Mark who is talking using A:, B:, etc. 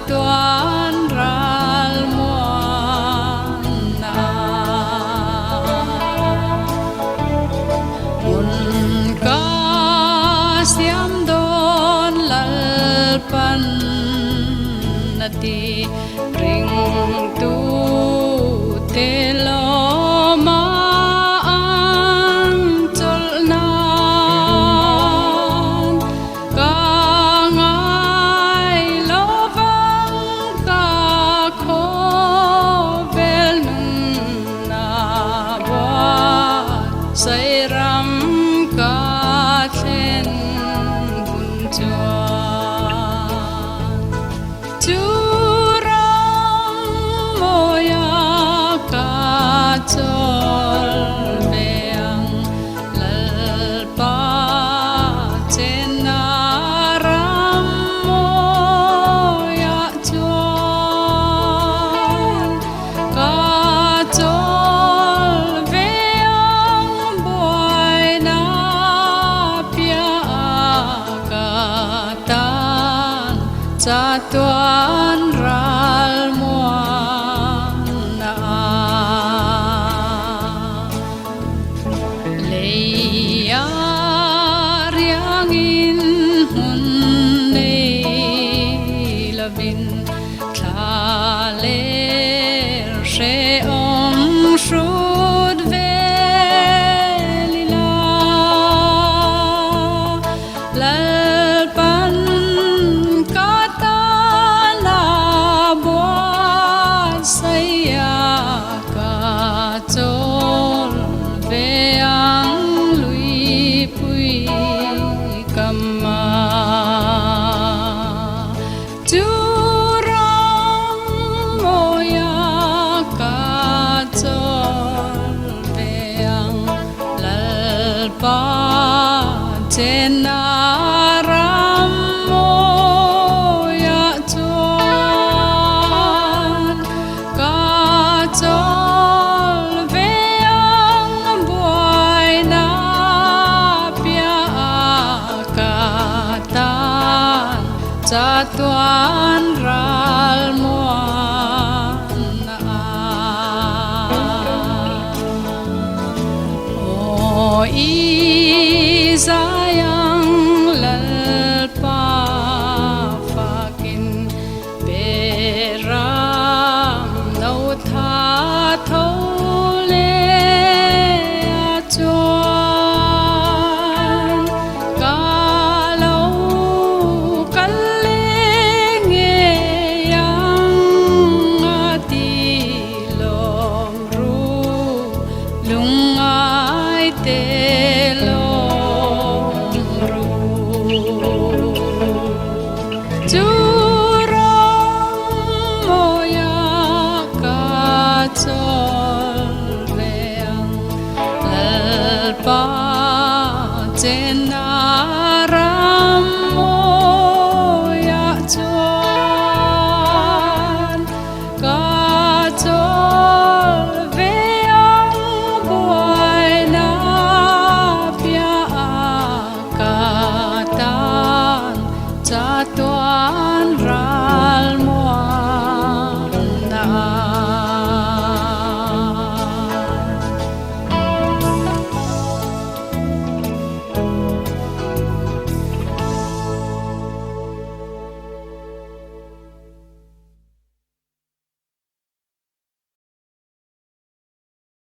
A: tuan ral muan na mun ka siam don lalpan nati ring tu te lo ma ang chol nan ka ngai lo vang ka kho vel nun na ba sai ram ka then bun chuan moya ka chol beang lalpa chen na ram moya chuan ka chol beang boy na pia ka tan cha tuan ral muan na leia riang in hun nei lavin tha ler she om shrud velila lalpan katala boat saya ka chol beang lui pui kama churam moya ka chol beang lalpa chen na ram moya chuan ka chol beang boy na pia ka tan cha tuan ral muan na o isa